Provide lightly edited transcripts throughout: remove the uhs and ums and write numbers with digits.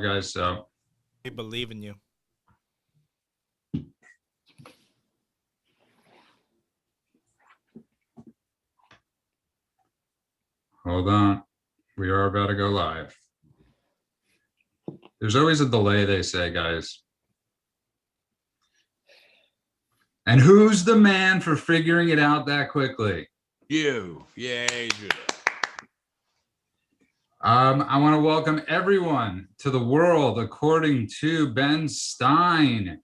guys. So we believe in you. Hold on. We are about to go live. There's always a delay, they say, guys. And who's the man for figuring it out that quickly? You. Yay, Judah. I want to welcome everyone to the world according to Ben Stein.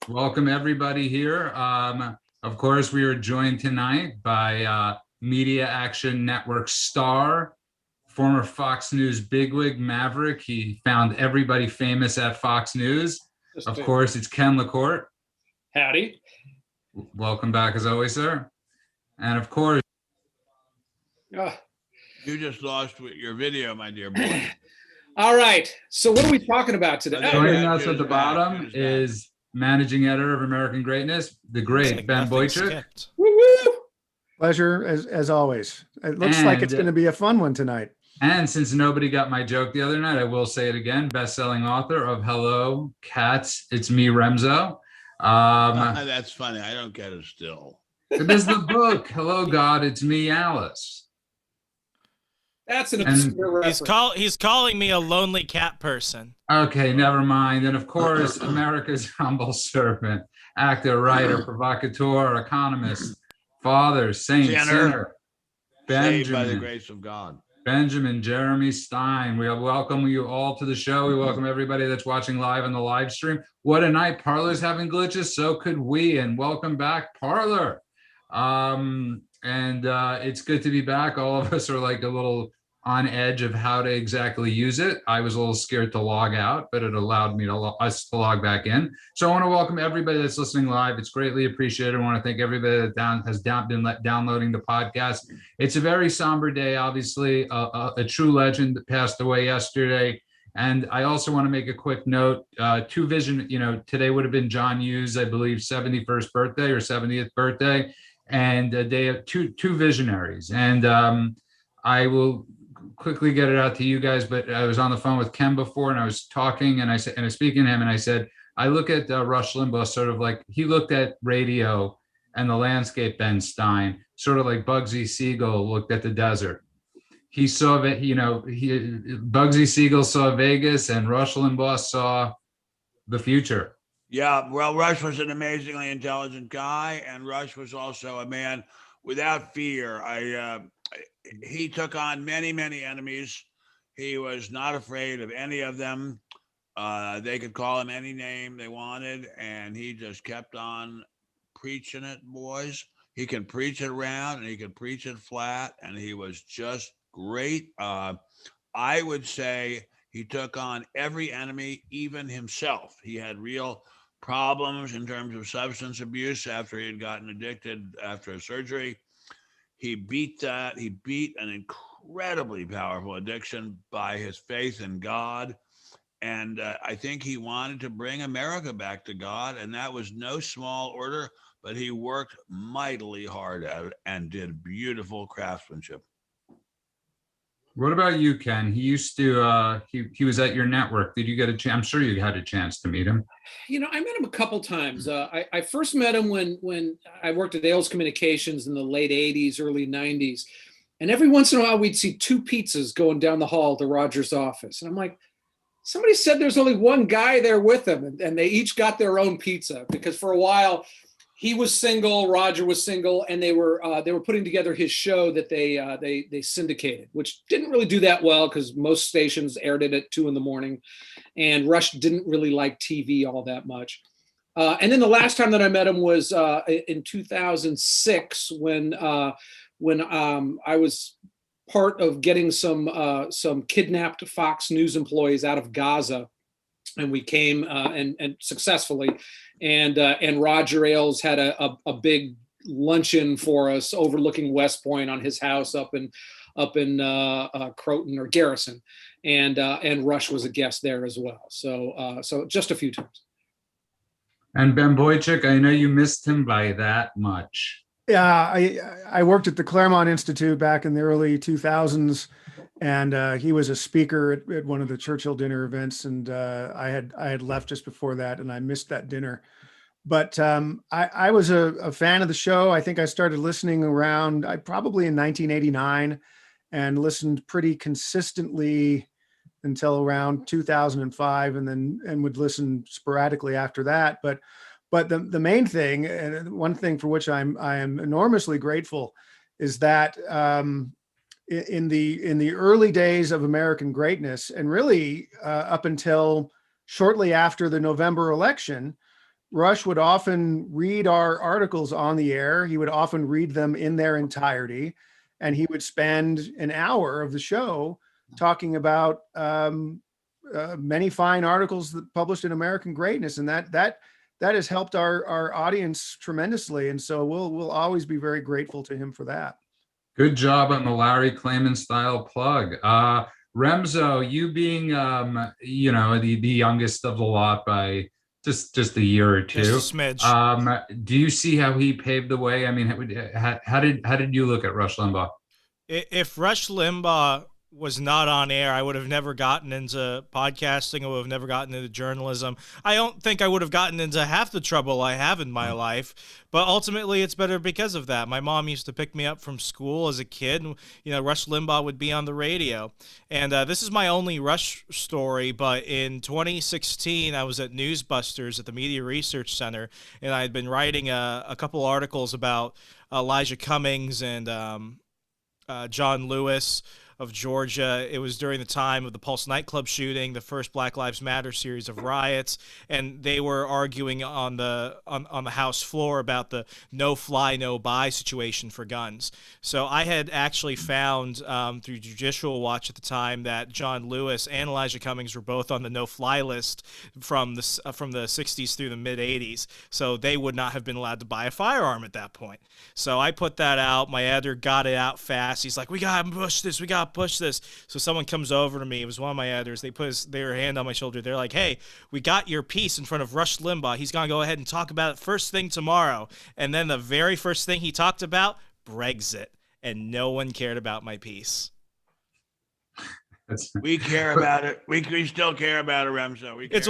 Welcome everybody here. Of course, we are joined tonight by Media Action Network star, former Fox News bigwig Maverick. He found everybody famous at Fox News. Of course, it's Ken LaCourte. Howdy. Welcome back as always, sir. And of course, you just lost with your video, my dear boy. All right. So what are we talking about today? Joining us at the bottom is managing editor of American Greatness, the great Ben Boychuk. Pleasure as always. It looks like it's going to be a fun one tonight. And since nobody got my joke the other night, I will say it again. Best-selling author of Hello Cats, It's Me, Remzo. That's funny. I don't get it still. It is the book. Hello God, It's Me, Alice. That's an obscure reference. He's calling me a lonely cat person. Okay, never mind. And of course, America's humble servant, actor, writer, provocateur, economist, father, saint, sinner, saved by the grace of God. Benjamin Jeremy Stein. We welcome you all to the show. We welcome everybody that's watching live on the live stream. What a night. Parler's having glitches, so could we. And welcome back, Parler. It's good to be back. All of us are like a little on edge of how to exactly use it. I was a little scared to log out, but it allowed me us to log back in. So I want to welcome everybody that's listening live. It's greatly appreciated. I want to thank everybody that has been downloading the podcast. It's a very somber day, obviously. A true legend that passed away yesterday. And I also want to make a quick note. Today would have been John Hughes, I believe, 71st birthday or 70th birthday, and a day of two visionaries. And I will quickly get it out to you guys, but I was on the phone with Ken before, and I was talking, and I was speaking to him, and I said, I look at Rush Limbaugh sort of like he looked at radio and the landscape, Ben Stein, sort of like Bugsy Siegel looked at the desert. He saw that, Bugsy Siegel saw Vegas, and Rush Limbaugh saw the future. Yeah, well, Rush was an amazingly intelligent guy, and Rush was also a man without fear. He took on many, many enemies. He was not afraid of any of them. They could call him any name they wanted, and he just kept on preaching it, boys. He can preach it around, and he can preach it flat, and he was just great. I would say he took on every enemy, even himself. He had real problems in terms of substance abuse after he had gotten addicted after a surgery. He beat that. He beat an incredibly powerful addiction by his faith in God. And I think he wanted to bring America back to God. And that was no small order, but he worked mightily hard at it and did beautiful craftsmanship. What about you, Ken? He used to, he was at your network. Did you get a chance? I'm sure you had a chance to meet him. I met him a couple times. I first met him when I worked at Ailes Communications in the late 80s, early 90s. And every once in a while, we'd see two pizzas going down the hall to Roger's office. And I'm like, somebody said there's only one guy there with him. And they each got their own pizza, because for a while, he was single, Roger was single, and they were putting together his show that they syndicated, which didn't really do that well because most stations aired it at 2 a.m. and Rush didn't really like TV all that much. And then the last time that I met him was in 2006 when I was part of getting some kidnapped Fox News employees out of Gaza, and we came and successfully. And Roger Ailes had a big luncheon for us overlooking West Point on his house up in Croton or Garrison, and Rush was a guest there as well. So just a few times. And Ben Boychuk, I know you missed him by that much. Yeah, I worked at the Claremont Institute back in the early 2000s, and he was a speaker at one of the Churchill dinner events, and I had left just before that, and I missed that dinner. But I was a fan of the show. I think I started listening around probably in 1989, and listened pretty consistently until around 2005, and then would listen sporadically after that. But the main thing, and one thing for which I am enormously grateful, is that in the early days of American greatness, and really up until shortly after the November election, Rush would often read our articles on the air. He would often read them in their entirety, and he would spend an hour of the show talking about many fine articles that published in American greatness, and that has helped our audience tremendously. And so we'll always be very grateful to him for that. Good job on the Larry Klayman style plug. Remzo, you being the youngest of the lot by just a year or two. Just a smidge. Do you see how he paved the way? I mean, how did you look at Rush Limbaugh? If Rush Limbaugh was not on air, I would have never gotten into podcasting. I would have never gotten into journalism. I don't think I would have gotten into half the trouble I have in my life, but ultimately it's better because of that. My mom used to pick me up from school as a kid, and Rush Limbaugh would be on the radio. And this is my only Rush story, but in 2016, I was at Newsbusters at the Media Research Center, and I had been writing a couple articles about Elijah Cummings and John Lewis of Georgia. It was during the time of the Pulse nightclub shooting, the first Black Lives Matter series of riots, and they were arguing on the House floor about the no fly, no buy situation for guns. So I had actually found through Judicial Watch at the time that John Lewis and Elijah Cummings were both on the no fly list from the 60s through the mid 80s. So they would not have been allowed to buy a firearm at that point. So I put that out. My editor got it out fast. He's like, we gotta push this. We gotta push this. So someone comes over to me. It was one of my editors. They put their hand on my shoulder. They're like, hey, we got your piece in front of Rush Limbaugh. He's going to go ahead and talk about it first thing tomorrow. And then the very first thing he talked about, Brexit. And no one cared about my piece. We care about it. We still care about it, Remzo. It's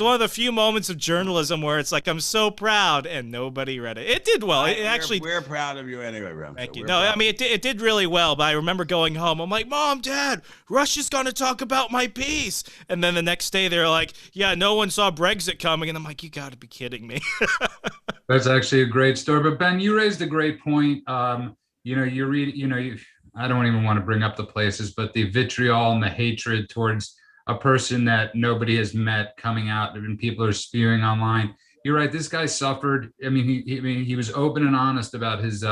one of the few moments of journalism where it's like, I'm so proud, and nobody read it. It did well. We're proud of you anyway, Remzo. Thank you. No, I mean it did really well. But I remember going home. I'm like, Mom, Dad, Rush is gonna talk about my piece. And then the next day they're like, yeah, no one saw Brexit coming. And I'm like, you got to be kidding me. That's actually a great story. But Ben, you raised a great point. I don't even want to bring up the places, but the vitriol and the hatred towards a person that nobody has met coming out and people are spewing online. You're right. This guy suffered. I mean, he was open and honest about his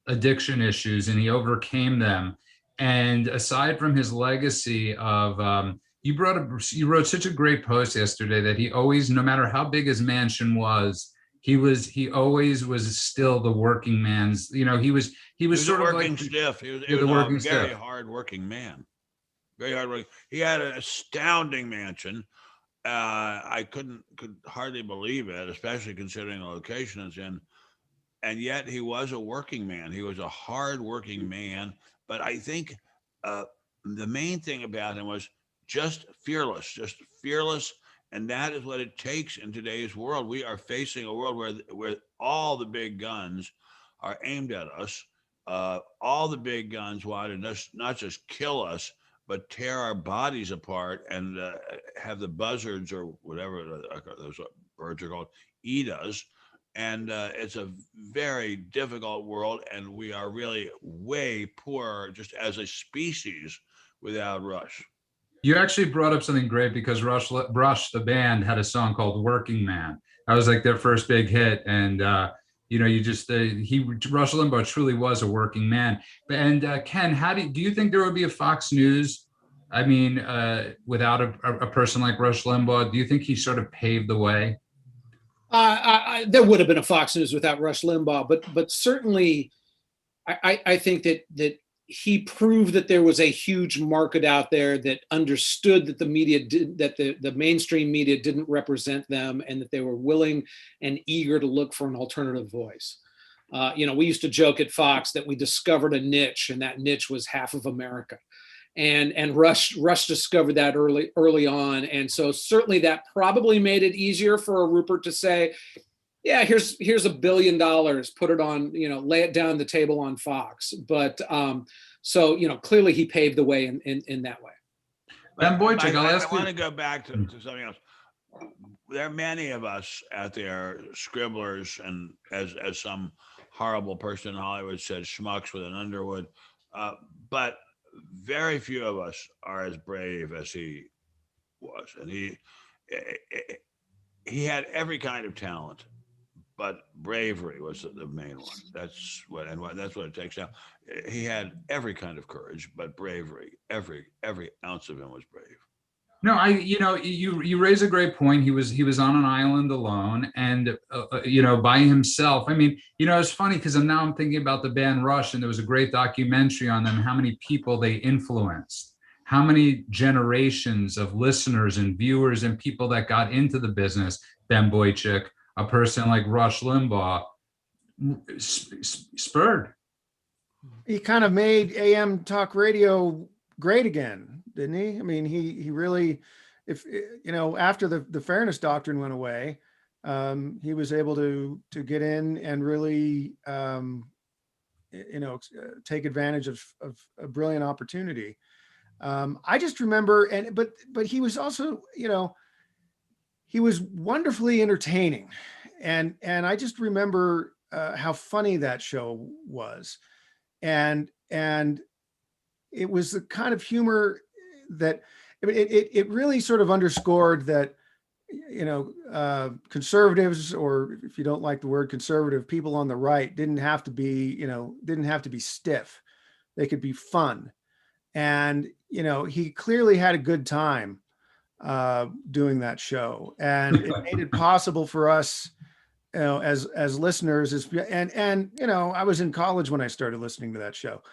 addiction issues, and he overcame them. And aside from his legacy of, you wrote such a great post yesterday that he always, no matter how big his mansion was, he always was still the working man's, he was sort of working like stiff. He was a very hard working man. Very hard working. He had an astounding mansion. I could hardly believe it, especially considering the location it's in. And yet he was a working man. He was a hard working man. But I think the main thing about him was just fearless. And that is what it takes in today's world. We are facing a world where all the big guns are aimed at us. All the big guns want to not just kill us, but tear our bodies apart and have the buzzards or whatever those birds are called eat us. And it's a very difficult world, and we are really way poorer just as a species without Rush. You actually brought up something great because Rush, the band, had a song called "Working Man." That was like their first big hit, and Rush Limbaugh truly was a working man. And Ken, do you think there would be a Fox News? I mean, without a person like Rush Limbaugh, do you think he sort of paved the way? There would have been a Fox News without Rush Limbaugh, but certainly, I think that he proved that there was a huge market out there that understood that the media that the mainstream media didn't represent them, and that they were willing and eager to look for an alternative voice. We used to joke at Fox that we discovered a niche, and that niche was half of America. And Rush discovered that early on. And so certainly that probably made it easier for a Rupert to say, yeah, here's $1 billion, put it on, lay it down the table on Fox. But so clearly he paved the way in that way. Ben Boychuk, I'll ask you. I want to go back to something else. There are many of us out there, scribblers, and as some horrible person in Hollywood said, schmucks with an Underwood. But very few of us are as brave as he was, and he had every kind of talent, but bravery was the main one. That's what it takes now. He had every kind of courage, but bravery, every ounce of him was brave. No, you raise a great point. He was on an island alone, and by himself. I mean, it's funny because I'm thinking about the band Rush, and there was a great documentary on them, how many people they influenced, how many generations of listeners and viewers and people that got into the business. Ben Boychuk, a person like Rush Limbaugh, spurred. He kind of made AM talk radio great again, didn't he? I mean, he really, after the fairness doctrine went away, he was able to get in and really, take advantage of a brilliant opportunity. I just remember, but he was also, he was wonderfully entertaining, and I just remember how funny that show was, and it was the kind of humor that it really sort of underscored that, conservatives, or if you don't like the word conservative, people on the right didn't have to be stiff. They could be fun. And, he clearly had a good time doing that show, and it made it possible for us, as listeners, I was in college when I started listening to that show.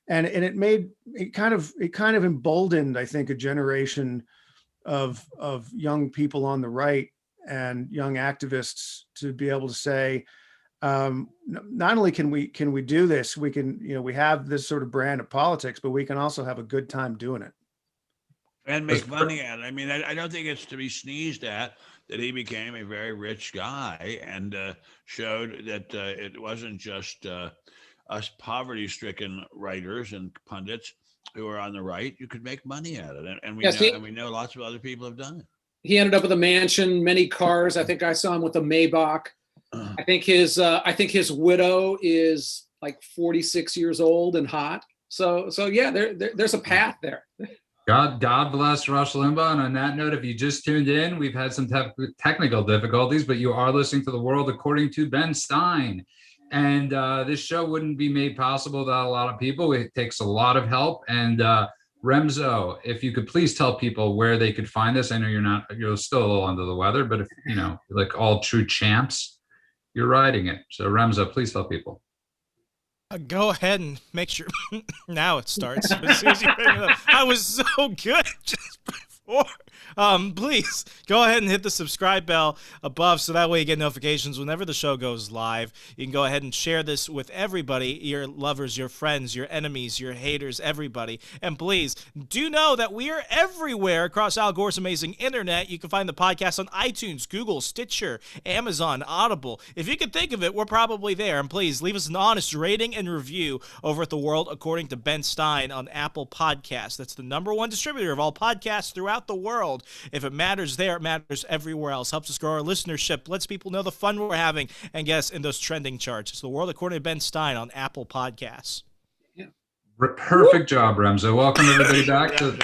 And it kind of emboldened, I think, a generation of young people on the right and young activists to be able to say, not only can we do this, we can, we have this sort of brand of politics, but we can also have a good time doing it. And make money at it. I mean, I don't think it's to be sneezed at that he became a very rich guy and showed that it wasn't just us poverty-stricken writers and pundits who are on the right. You could make money at it, and we know lots of other people have done it. He ended up with a mansion, many cars. I think I saw him with a Maybach. I think his widow is like 46 years old and hot. So yeah, there's a path there. God bless Rush Limbaugh. And on that note, if you just tuned in, we've had some technical difficulties, but you are listening to The World According to Ben Stein. And this show wouldn't be made possible without a lot of people. It takes a lot of help. And Remzo, if you could please tell people where they could find this. I know you're still a little under the weather, but if, like all true champs, you're riding it. So Remzo, please tell people. Go ahead and make sure. Now it starts. As soon as you bring it up. I was so good just before. Please go ahead and hit the subscribe bell above so that way you get notifications whenever the show goes live. You can go ahead and share this with everybody, your lovers, your friends, your enemies, your haters, everybody. And please do know that we are everywhere across Al Gore's amazing internet. You can find the podcast on iTunes, Google, Stitcher, Amazon, Audible. If you can think of it, we're probably there. And please leave us an honest rating and review over at The World According to Ben Stein on Apple Podcasts. That's the #1 distributor of all podcasts throughout the world. If it matters there, it matters everywhere else. Helps us grow our listenership, lets people know the fun we're having, and get us in those trending charts. It's The World According to Ben Stein on Apple Podcasts. Yeah. Perfect job, Remzo. Welcome everybody back to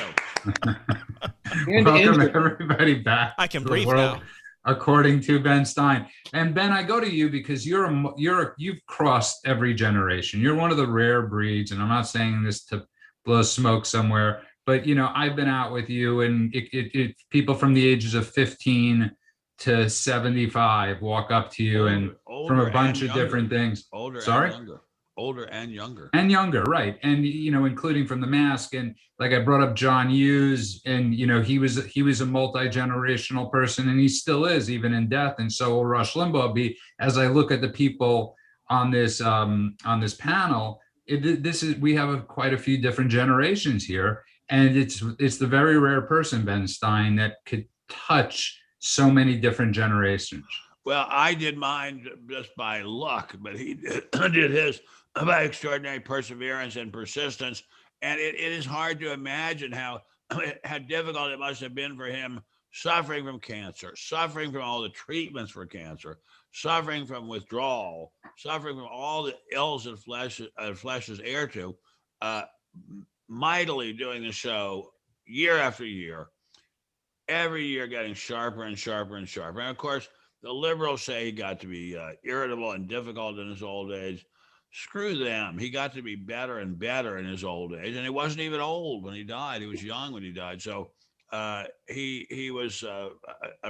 everybody back. I can breathe now. According to Ben Stein. And Ben, I go to you because you've crossed every generation. You're one of the rare breeds, and I'm not saying this to blow smoke somewhere, but I've been out with you, and it people from the ages of 15 to 75 walk up to you and from a bunch of different things. Older and younger, right? And including from The Mask, and like I brought up John Hughes, and he was a multi-generational person, and he still is, even in death. And so will Rush Limbaugh be. As I look at the people on this panel, we have quite a few different generations here, and it's the very rare person, Ben Stein, that could touch so many different generations. Well, I did mine just by luck, but he did his by extraordinary perseverance and persistence. And it is hard to imagine how difficult it must have been for him, suffering from cancer, suffering from all the treatments for cancer, suffering from withdrawal, suffering from all the ills that flesh is heir to, mightily doing the show year after year, every year getting sharper and sharper and sharper. And of course, the liberals say he got to be irritable and difficult in his old age. Screw them. He got to be better and better in his old age. And he wasn't even old when he died. He was young when he died. So he was a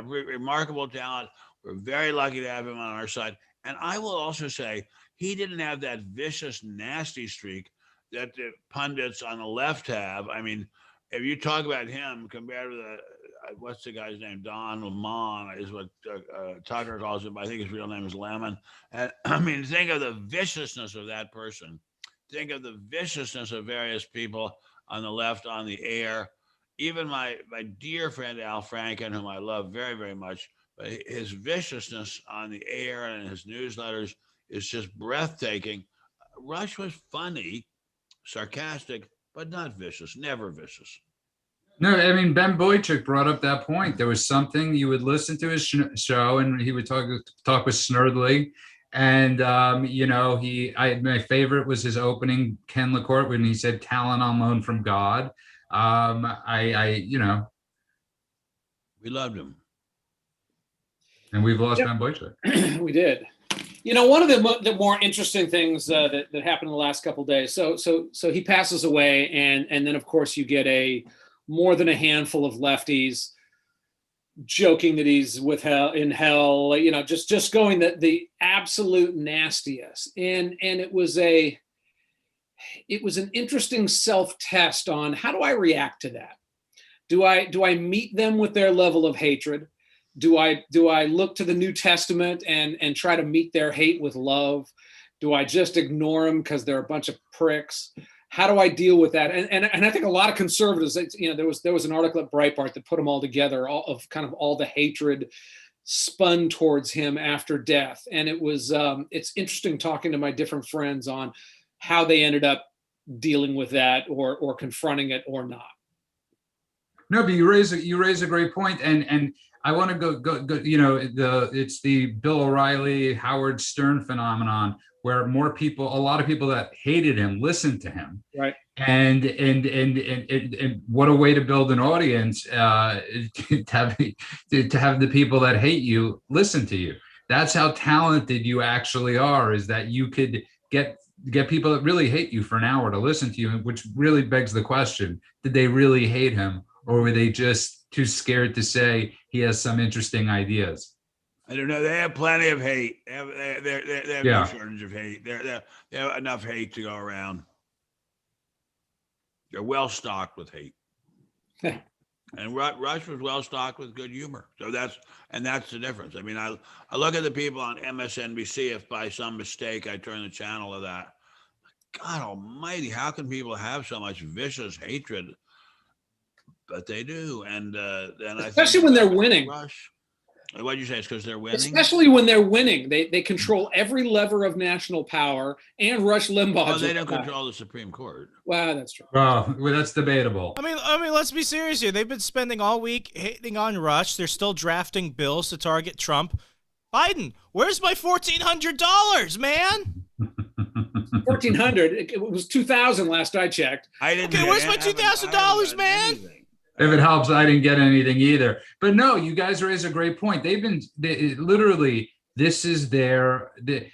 remarkable talent. We're very lucky to have him on our side. And I will also say he didn't have that vicious, nasty streak that the pundits on the left have. I mean, if you talk about him compared to the, what's the guy's name? Don Lemon is what Tucker calls him. I think his real name is Lemon. And I mean, think of the viciousness of that person. Think of the viciousness of various people on the left, on the air. Even my dear friend Al Franken, whom I love very, very much, but his viciousness on the air and his newsletters is just breathtaking. Rush was funny, sarcastic, but not vicious, never vicious. No, I mean, Ben Boychuk brought up that point. There was something, you would listen to his show and he would talk with Snerdley. And, my favorite was his opening, Ken LaCourte, when he said, talent on loan from God. We loved him. And we've lost Ben Boychuk. We did. One of the more interesting things that happened in the last couple of days. So he passes away, and then of course you get more than a handful of lefties joking that he's in hell. Just going the absolute nastiest. And it was an interesting self-test on how do I react to that. Do I meet them with their level of hatred? Do I look to the New Testament and try to meet their hate with love? Do I just ignore them because they're a bunch of pricks? How do I deal with that? And I think a lot of conservatives, there was an article at Breitbart that put them all together, all the hatred spun towards him after death. And it's interesting talking to my different friends on how they ended up dealing with that or confronting it or not. No, but you raise a great point, and I want to go. It's the Bill O'Reilly, Howard Stern phenomenon, where a lot of people that hated him listened to him. Right. And what a way to build an audience, to have the people that hate you listen to you. That's how talented you actually are, is that you could get people that really hate you for an hour to listen to you, which really begs the question, did they really hate him? Or were they just too scared to say he has some interesting ideas? I don't know. They have plenty of hate. They have no shortage of hate. They have enough hate to go around. They're well stocked with hate. And Rush was well stocked with good humor. So that's the difference. I mean, I look at the people on MSNBC. If by some mistake I turn the channel to that, God Almighty, how can people have so much vicious hatred? But they do, and especially when they're winning. Rush. What'd you say? It's because they're winning. Especially when they're winning, they control every lever of national power. And Rush Limbaugh. Well, they don't control the Supreme Court. Well, that's true. Well, that's debatable. I mean, let's be serious here. They've been spending all week hating on Rush. They're still drafting bills to target Trump. Biden, where's my $1,400, man? 1,400. It was 2,000 last I checked. Okay, where's my $2,000, man? Anything. If it helps, I didn't get anything either. But no, you guys raise a great point. Literally, this is I've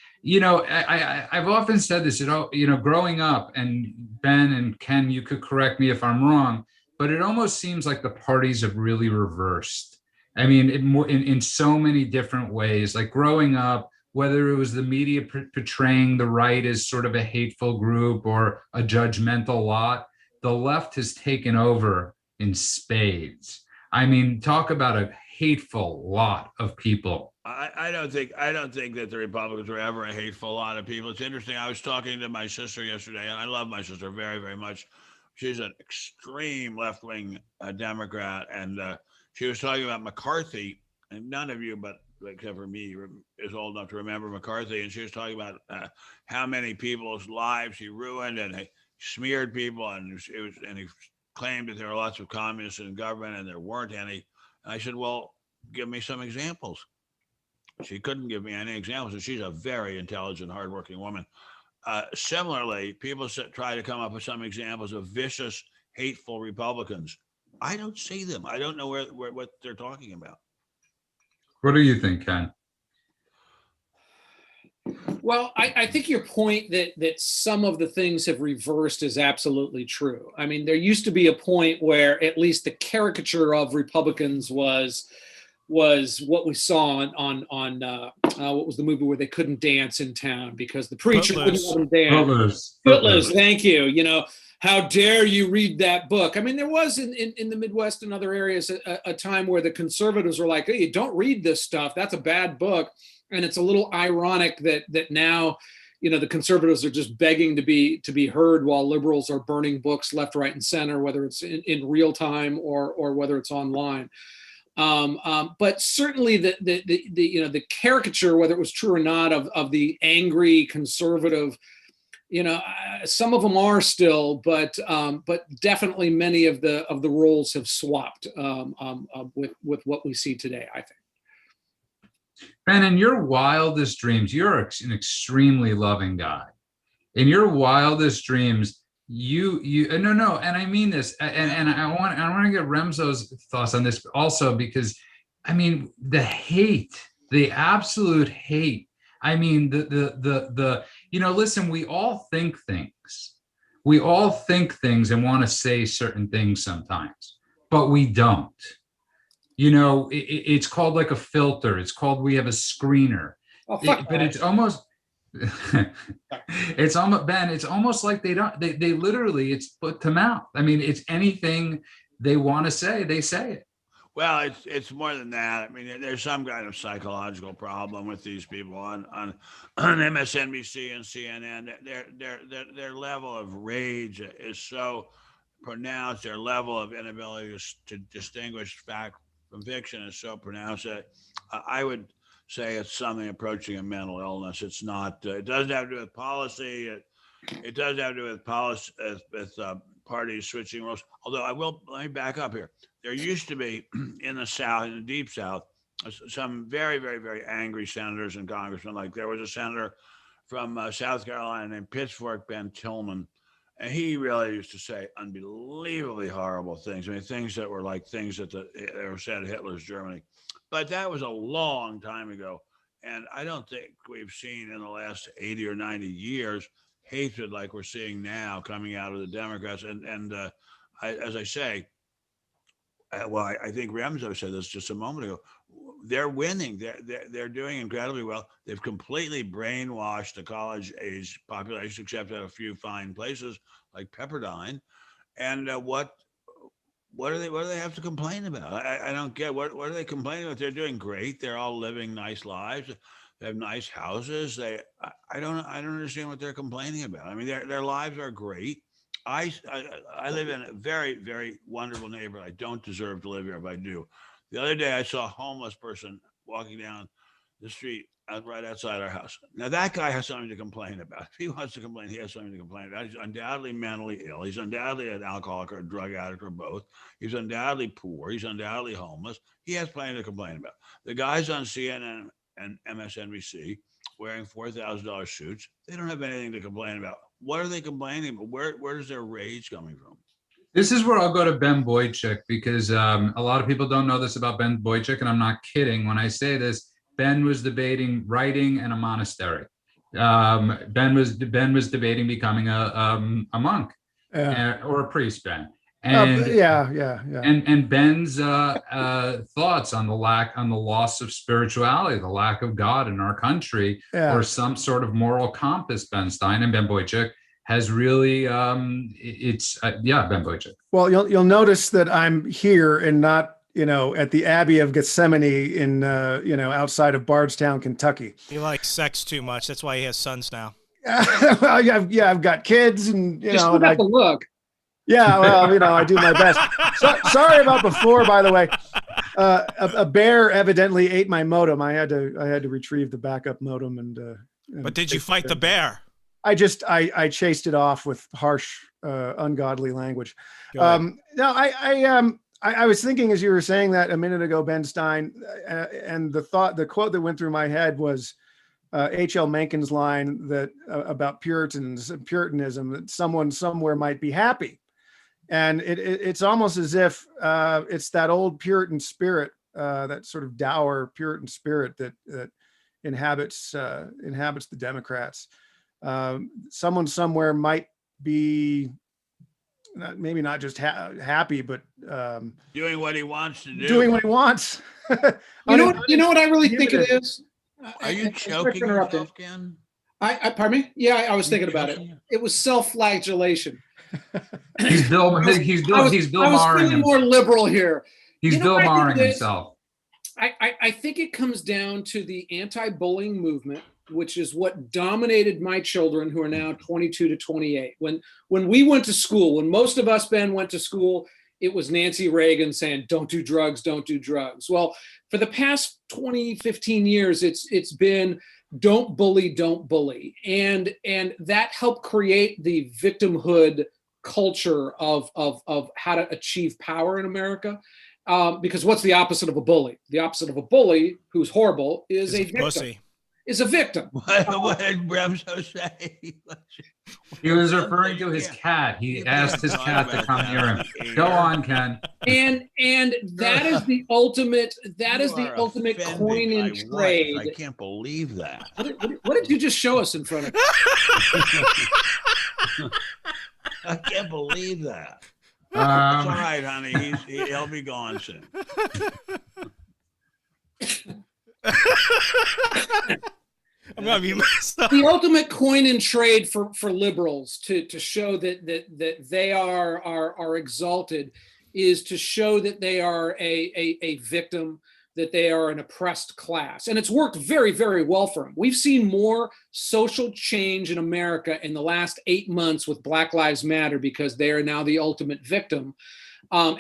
often said this, growing up, and Ben and Ken, you could correct me if I'm wrong, but it almost seems like the parties have really reversed. I mean, in so many different ways. Like growing up, whether it was the media portraying the right as sort of a hateful group or a judgmental lot, the left has taken over in spades. I mean, talk about a hateful lot of people I don't think that the Republicans were ever a hateful lot of people. It's interesting. I was talking to my sister yesterday, and I love my sister very, very much. She's an extreme left-wing Democrat, and she was talking about McCarthy, and none of you, but except for me, is old enough to remember McCarthy. And she was talking about how many people's lives he ruined, and he smeared people, and he claimed that there were lots of communists in government, and there weren't any. And I said, well, give me some examples. She couldn't give me any examples, and she's a very intelligent, hardworking woman. Similarly, people try to come up with some examples of vicious, hateful Republicans. I don't see them. I don't know what they're talking about. What do you think, Ken? Well, I think your point that some of the things have reversed is absolutely true. I mean, there used to be a point where at least the caricature of Republicans was what we saw on what was the movie where they couldn't dance in town because the preacher wouldn't let them dance. Footloose. Thank you. You know, how dare you read that book? I mean, there was in the Midwest and other areas a time where the conservatives were like, hey, don't read this stuff. That's a bad book. And it's a little ironic that now, you know, the conservatives are just begging to be heard while liberals are burning books left, right, and center, whether it's in real time or whether it's online. But certainly the caricature, whether it was true or not, of the angry conservative, you know, some of them are still, but definitely many of the roles have swapped with what we see today, I think. Ben, in your wildest dreams, you're an extremely loving guy. In your wildest dreams, you no, and I mean this, and I want to get Remzo's thoughts on this also, because I mean the hate, the absolute hate. I mean the you know, listen, we all think things. We all think things and want to say certain things sometimes, but we don't. You know, it's called like a filter. It's called, we have a screener. Oh, but it's almost, it's almost, Ben, it's almost like they literally, it's foot to mouth. I mean, it's anything they want to say, they say it. Well, it's more than that. I mean, there's some kind of psychological problem with these people on MSNBC and CNN. Their level of rage is so pronounced. Their level of inability to distinguish fact from fiction is so pronounced that I would say it's something approaching a mental illness. It's not. It doesn't have to do with policy. It does have to do with policy with parties switching roles. Although let me back up here. There used to be in the South, in the deep South, some very, very, very angry senators and congressmen. Like there was a senator from South Carolina named Pittsburgh, Ben Tillman. And he really used to say unbelievably horrible things. I mean, things that were like things that were said in Hitler's Germany. But that was a long time ago. And I don't think we've seen in the last 80 or 90 years hatred like we're seeing now coming out of the Democrats. As I say, I think Remzo said this just a moment ago. They're winning. They're doing incredibly well. They've completely brainwashed the college age population, except at a few fine places like Pepperdine. And what do they have to complain about? I don't get what are they complaining about? They're doing great. They're all living nice lives. They have nice houses. I don't understand what they're complaining about. I mean, their lives are great. I live in a very, very wonderful neighborhood. I don't deserve to live here, if I do. The other day, I saw a homeless person walking down the street right outside our house. Now, that guy has something to complain about. If he wants to complain, he has something to complain about. He's undoubtedly mentally ill. He's undoubtedly an alcoholic or a drug addict or both. He's undoubtedly poor. He's undoubtedly homeless. He has plenty to complain about. The guys on CNN and MSNBC wearing $4,000 suits, they don't have anything to complain about. What are they complaining about? Where's their rage coming from? This is where I'll go to Ben Boychuk, because a lot of people don't know this about Ben Boychuk, and I'm not kidding when I say this. Ben was debating writing and a monastery. Ben was debating becoming a monk or a priest, Ben. And And Ben's thoughts on the loss of spirituality, the lack of God in our country, or some sort of moral compass. Ben Stein and Ben Boychuk has really Ben Boychuk. Well, you'll notice that I'm here and not at the Abbey of Gethsemane in, outside of Bardstown, Kentucky. He likes sex too much. That's why he has sons now. Well, yeah, I've got kids, and You still got the look. Yeah, well, I do my best. Sorry about before, by the way. A bear evidently ate my modem. I had to retrieve the backup modem, and but did you fight the bear? I chased it off with harsh, ungodly language. No, I was thinking as you were saying that a minute ago, Ben Stein, and the quote that went through my head was H.L. Mencken's line that about Puritanism, that someone somewhere might be happy. And it's almost as if it's that old Puritan spirit, that sort of dour Puritan spirit that inhabits the Democrats. Someone somewhere might be maybe not just happy, but doing what he wants to do. Doing what he wants. You know what I really think it is? Are you choking yourself, Ken? Pardon me? Yeah, I was thinking about it. It was self-flagellation. He's Bill Mahering himself. I was feeling more liberal here. He's Bill Mahering himself. I think it comes down to the anti-bullying movement, which is what dominated my children, who are now 22 to 28. When we went to school, when most of us, Ben, went to school, it was Nancy Reagan saying, don't do drugs, don't do drugs. Well, for the past 20, 15 years, it's been don't bully, don't bully. And that helped create the victimhood culture of how to achieve power in America. Because what's the opposite of a bully? The opposite of a bully, who's horrible, is a victim. Pussy. Is a victim. What did Bremso say? He was referring to his cat. He asked his cat to come near him. Go on, Ken. And that is the ultimate. That is the ultimate coin in trade. I can't believe that. What did you just show us in front of me? I can't believe that. It's all right, honey. He'll be gone soon. I'm gonna be messed up. The ultimate coin in trade for liberals to show that they are exalted is to show that they are a victim, that they are an oppressed class. And it's worked very, very well for them. We've seen more social change in America in the last 8 months with Black Lives Matter because they are now the ultimate victim. Oh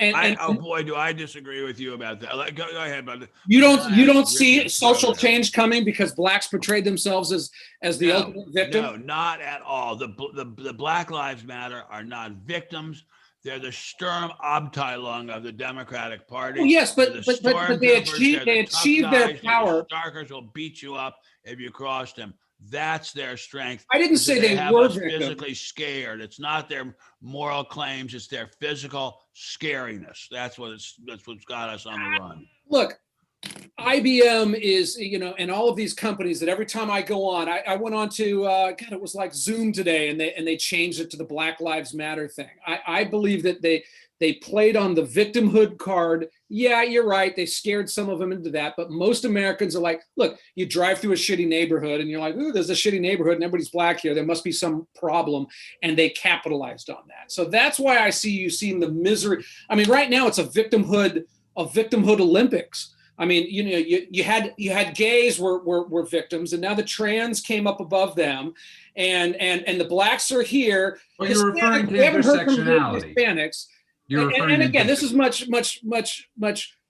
boy, do I disagree with you about that. Go ahead, brother. You don't see social change coming because blacks portrayed themselves as the ultimate victim? No, not at all. The Black Lives Matter are not victims. They're the Sturm Abteilung of the Democratic Party. Oh, yes, but they achieved their power. The Starkers will beat you up if you cross them. That's their strength. I didn't say they were physically scared. It's not their moral claims. It's their physical scariness. That's what's got us on the run. Look, IBM is, and all of these companies that every time I go on, I went on to, God, it was like Zoom today, and they changed it to the Black Lives Matter thing. I believe that they played on the victimhood card. Yeah, you're right. They scared some of them into that. But most Americans are like, look, you drive through a shitty neighborhood and you're like, ooh, there's a shitty neighborhood and everybody's black here. There must be some problem. And they capitalized on that. So that's why I see you seeing the misery. I mean, right now it's a victimhood Olympics. I mean, you had gays were victims, and now the trans came up above them, and the blacks are here. Well, you're referring to intersectionality. Hispanics. And again, this is much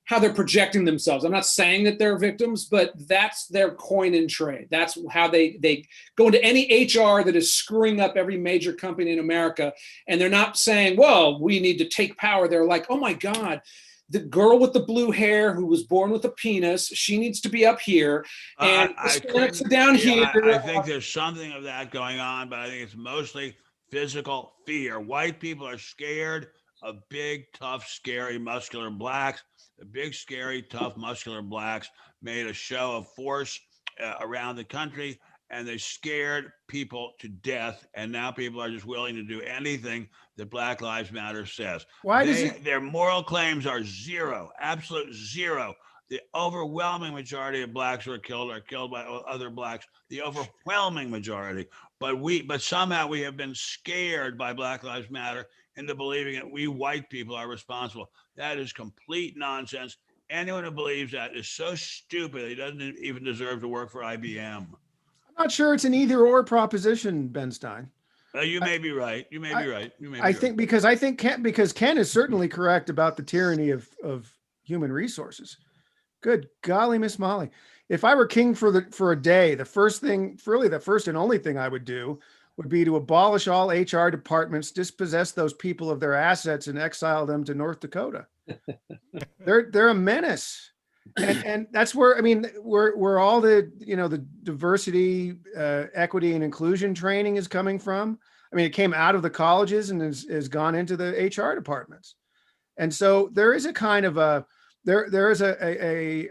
how they're projecting themselves. I'm not saying that they're victims, but that's their coin in trade. That's how they go into any HR that is screwing up every major company in America. And they're not saying, well, we need to take power. They're like, oh my God, the girl with the blue hair who was born with a penis, she needs to be up here. And Hispanics are down here. I think there's something of that going on, but I think it's mostly physical fear. White people are scared of big, tough, scary, muscular blacks. The big, scary, tough, muscular blacks made a show of force around the country, and they scared people to death. And now people are just willing to do anything that Black Lives Matter says. Their moral claims are zero, absolute zero. The overwhelming majority of blacks who are killed by other blacks. The overwhelming majority. But somehow we have been scared by Black Lives Matter into believing that we white people are responsible. That is complete nonsense. Anyone who believes that is so stupid. He doesn't even deserve to work for IBM. I'm not sure it's an either or proposition, Ben Stein. You may be right. You may be right. You may be I think right. because Ken is certainly correct about the tyranny of human resources. Good golly, Miss Molly. If I were king for a day, the first and only thing I would do would be to abolish all HR departments, dispossess those people of their assets, and exile them to North Dakota. They're a menace. And that's where, I mean, where all the, the diversity, equity, and inclusion training is coming from. I mean, it came out of the colleges and has gone into the HR departments. And so there is a kind of there is a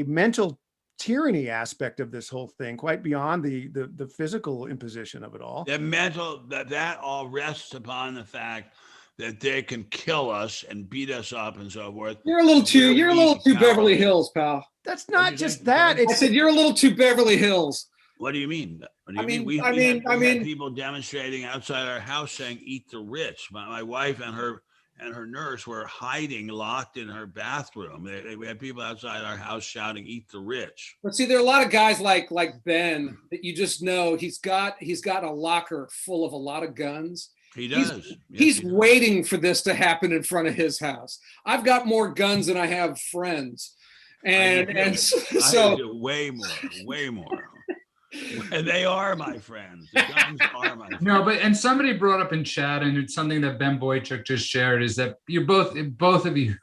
mental tyranny aspect of this whole thing, quite beyond the physical imposition of it all. The mental, that all rests upon the fact that they can kill us and beat us up and so forth. You're a little too Beverly Hills, pal. That's not just that. I said you're a little too Beverly Hills. What do you mean? I mean, we had people demonstrating outside our house saying "Eat the rich." My wife and her nurse were hiding, locked in her bathroom. We had people outside our house shouting "Eat the rich." But see, there are a lot of guys like Ben that you just know he's got a locker full of a lot of guns. He does. He's waiting for this to happen in front of his house. I've got more guns than I have friends, and so way more. And they are my friends. The guns are my friends. No, and somebody brought up in chat, and it's something that Ben Boychuk just shared, is that you're both of you,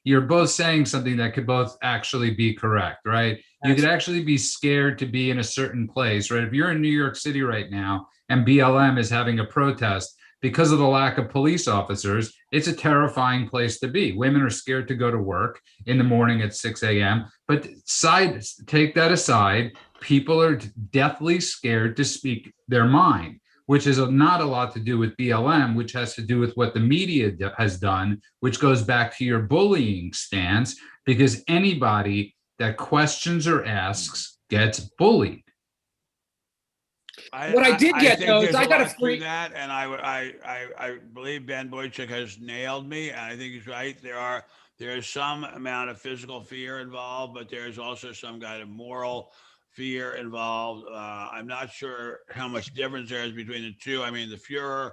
you're both saying something that could both actually be correct, right? You could actually be scared to be in a certain place, right? If you're in New York City right now and BLM is having a protest because of the lack of police officers, it's a terrifying place to be. Women are scared to go to work in the morning at 6 a.m. But take that aside, people are deathly scared to speak their mind, which is not a lot to do with BLM, which has to do with what the media has done, which goes back to your bullying stance, because anybody that questions or asks gets bullied. I got a free that, and I believe Ben Boychuk has nailed me, and I think he's right. There is some amount of physical fear involved, but there's also some kind of moral fear involved. I'm not sure how much difference there is between the two. I mean, the Fuhrer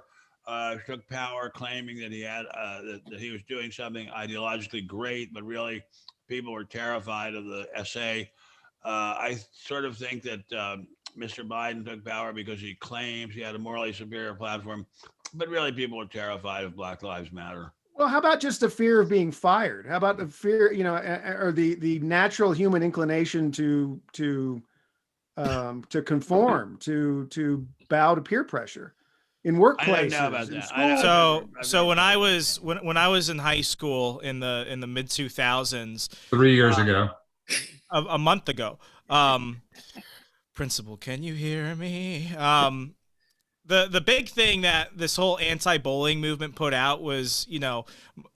took power claiming that he had that he was doing something ideologically great, but really people were terrified of the SA. I sort of think that Mr. Biden took power because he claims he had a morally superior platform, but really people were terrified of Black Lives Matter. Well, how about just the fear of being fired? How about the fear, or the natural human inclination to conform, to bow to peer pressure in workplaces? I don't know about that. So when I was in high school in the mid 2000s, 3 years ago, a month ago, Principal, can you hear me? The big thing that this whole anti-bullying movement put out was,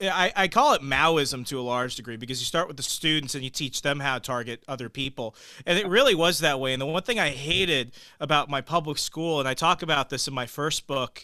I call it Maoism to a large degree, because you start with the students and you teach them how to target other people. And it really was that way. And the one thing I hated about my public school, and I talk about this in my first book,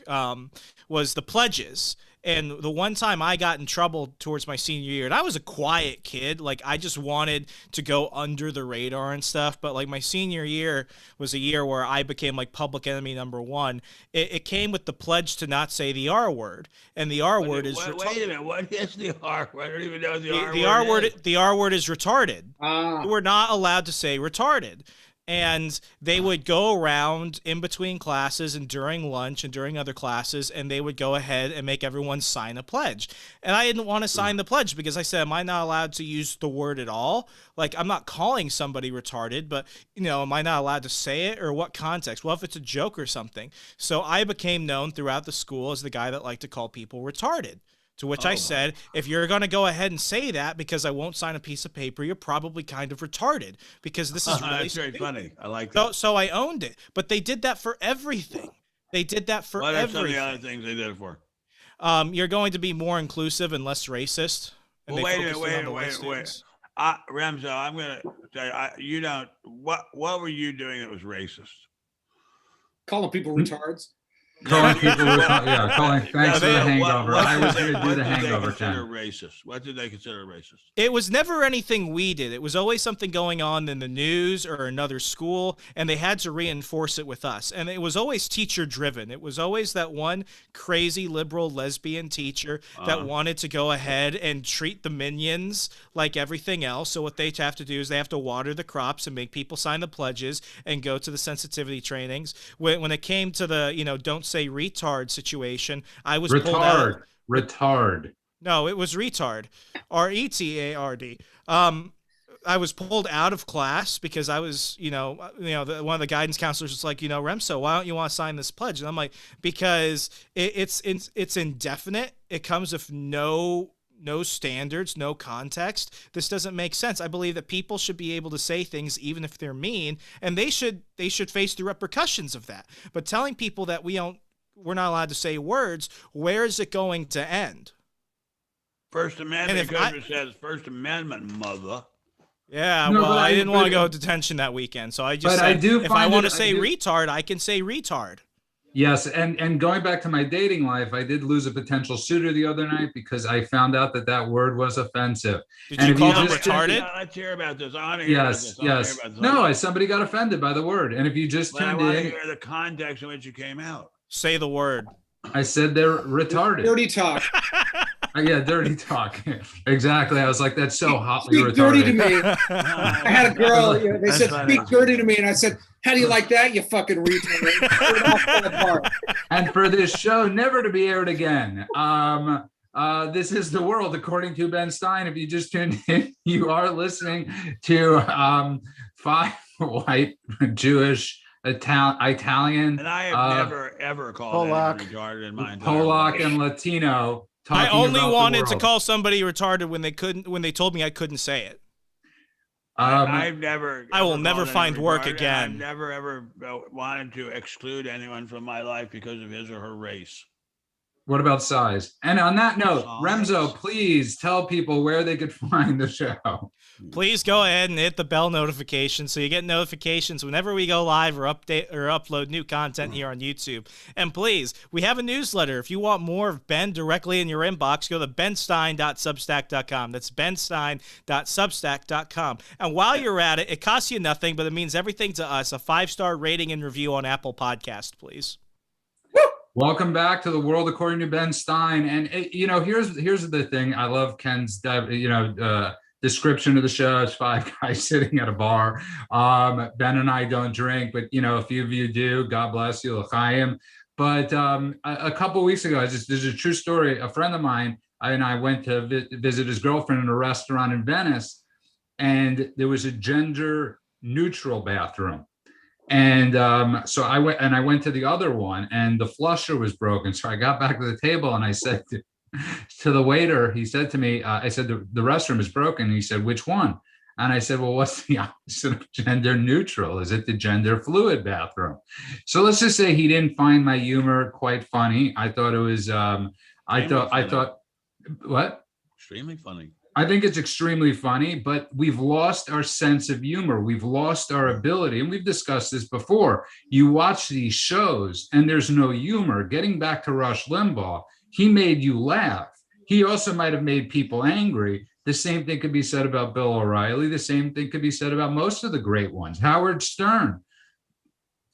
was the pledges. And the one time I got in trouble towards my senior year, and I was a quiet kid, like I just wanted to go under the radar and stuff. But like my senior year was a year where I became like public enemy number one. It came with the pledge to not say the R word. And the R word is retarded. Wait a minute, what is the R word? I don't even know what the R word is. The R word is retarded. We're not allowed to say retarded. And they would go around in between classes and during lunch and during other classes, and they would go ahead and make everyone sign a pledge. And I didn't want to sign the pledge because I said, am I not allowed to use the word at all? Like, I'm not calling somebody retarded, but, am I not allowed to say it, or what context? Well, if it's a joke or something. So I became known throughout the school as the guy that liked to call people retarded. To which I said, if you're going to go ahead and say that because I won't sign a piece of paper, you're probably kind of retarded, because this is really that's very funny. I like that. So I owned it. But they did that for everything. What are some of the other things they did it for? You're going to be more inclusive and less racist. And wait a minute. Remzo, I'm going to tell you, what were you doing that was racist? Calling people retards. Calling people with, calling, thanks for the What- hangover. what I did was they- going to do what the did they hangover consider 10. racist? What did they consider racist? It was never anything we did. It was always something going on in the news or another school, and they had to reinforce it with us. And it was always teacher driven. It was always that one crazy liberal lesbian teacher that wanted to go ahead and treat the minions like everything else. So what they have to do is they have to water the crops and make people sign the pledges and go to the sensitivity trainings. When it came to the, don't say retard situation, I was pulled out. Retard. No, it was retard. RETARD. I was pulled out of class because I was, one of the guidance counselors was like, Remso, why don't you want to sign this pledge? And I'm like, because it's indefinite. It comes with no standards, no context. This doesn't make sense. I believe that people should be able to say things even if they're mean, and they should face the repercussions of that. But telling people that we're not allowed to say words, where is it going to end? First Amendment, because it says First Amendment, mother. Yeah, No, well, but I didn't want to go to detention that weekend, so I just But said, I do if I find want it- to say I do- retard, I can say retard. Yes, and going back to my dating life, I did lose a potential suitor the other night because I found out that word was offensive. Did And you if call you them just- retarded? Let's hear about this. I want to hear about Yes, this. I wanna yes. hear about this. No, somebody got offended by the word, and if you just But I tuned want to in, hear the context in which it came out. Say the word. I said they're retarded. Dirty talk. Yeah, dirty talk. Exactly. I was like, that's so hotly Speak retarded. dirty to me. I had a girl, they That's said, funny. speak dirty to me. And I said, how do you like that, you fucking retard? And for this show never to be aired again. This is the world according to Ben Stein. If you just tuned in, you are listening to 5 white Jewish Italian, And I have never, ever called Polak. anyone retarded in my entire Polak life. and Latino. I talking only about the wanted to world. call somebody retarded when they told me I couldn't say it. I've never. I will ever never called find anyone work retarded, and again. I've never ever wanted to exclude anyone from my life because of his or her race. What about size? And on that note, Size? Remzo, please tell people where they could find the show. Please go ahead and hit the bell notification so you get notifications whenever we go live or update or upload new content here on YouTube. And please, we have a newsletter. If you want more of Ben directly in your inbox, go to benstein.substack.com. That's benstein.substack.com. And while you're at it, it costs you nothing, but it means everything to us. A 5-star rating and review on Apple Podcast, please. Welcome back to the world according to Ben Stein. And here's the thing. I love Ken's description of the show. It's 5 guys sitting at a bar. Ben and I don't drink, but a few of you do. God bless you, l'chaim. But a couple of weeks ago, there's a true story. A friend of mine and I went to visit his girlfriend in a restaurant in Venice, and there was a gender neutral bathroom. And so I went to the other one, and the flusher was broken. So I got back to the table and I said to the waiter, he said to me, I said, the restroom is broken. And he said, which one? And I said, well, what's the opposite of gender neutral? Is it the gender fluid bathroom? So let's just say he didn't find my humor quite funny. I thought it was, I thought, what? Extremely funny. I think it's extremely funny, but we've lost our sense of humor. We've lost our ability, and we've discussed this before. You watch these shows and there's no humor. Getting back to Rush Limbaugh, he made you laugh. He also might have made people angry. The same thing could be said about Bill O'Reilly. The same thing could be said about most of the great ones. Howard Stern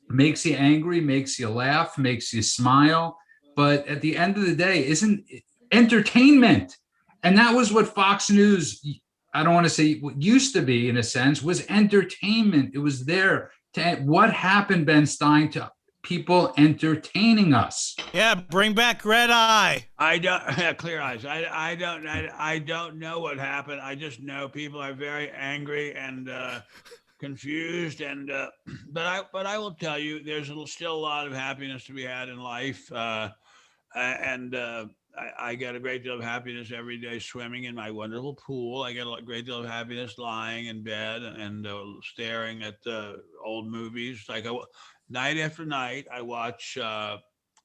makes you angry, makes you laugh, makes you smile. But at the end of the day, isn't entertainment. And that was what Fox News, I don't want to say what used to be in a sense, was entertainment. It was there. What happened, Ben Stein, to people entertaining us? Yeah, bring back Red Eye. I don't clear eyes. I don't know what happened. I just know people are very angry and confused. And but I will tell you, there's still a lot of happiness to be had in life. I get a great deal of happiness every day swimming in my wonderful pool. I get a great deal of happiness lying in bed and staring at old movies. Like night after night, I watch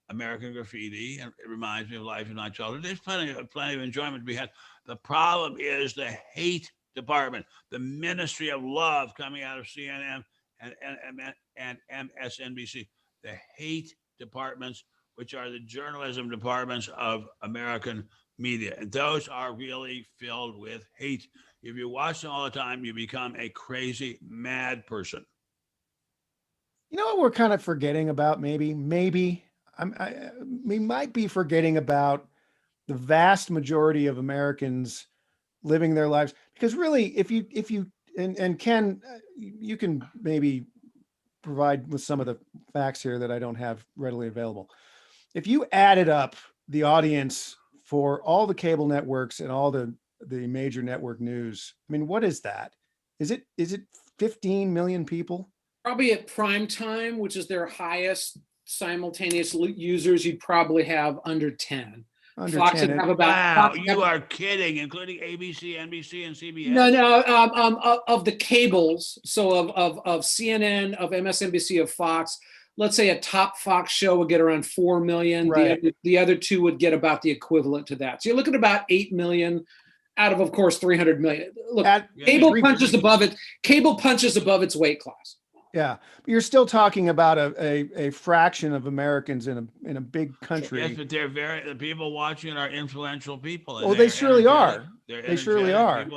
American Graffiti, and it reminds me of life in my childhood. There's plenty of enjoyment to be had. The problem is the hate department, the Ministry of Love coming out of CNN and MSNBC. The hate departments which are the journalism departments of American media. And those are really filled with hate. If you watch them all the time, you become a crazy, mad person. You know what we're kind of forgetting about? We might be forgetting about the vast majority of Americans living their lives. Because really, if you and Ken, you can maybe provide with some of the facts here that I don't have readily available. If you added up the audience for all the cable networks and all the major network news, I mean, what is that? Is it 15 million people? Probably at prime time, which is their highest simultaneous users, you'd probably have under 10. Under Fox 10. would have about. Wow, Fox you are kidding, including ABC, NBC, and CBS. No, of the cables, so of CNN, of MSNBC, of Fox. Let's say a top Fox show would get around 4 million. Right. The other two would get about the equivalent to that. So you're looking at about 8 million out of course, 300 million. Look, cable punches above it. Cable punches above its weight class. Yeah, but you're still talking about a fraction of Americans in a big country. Yes, but the people watching are influential people. Well, they surely are. They surely are.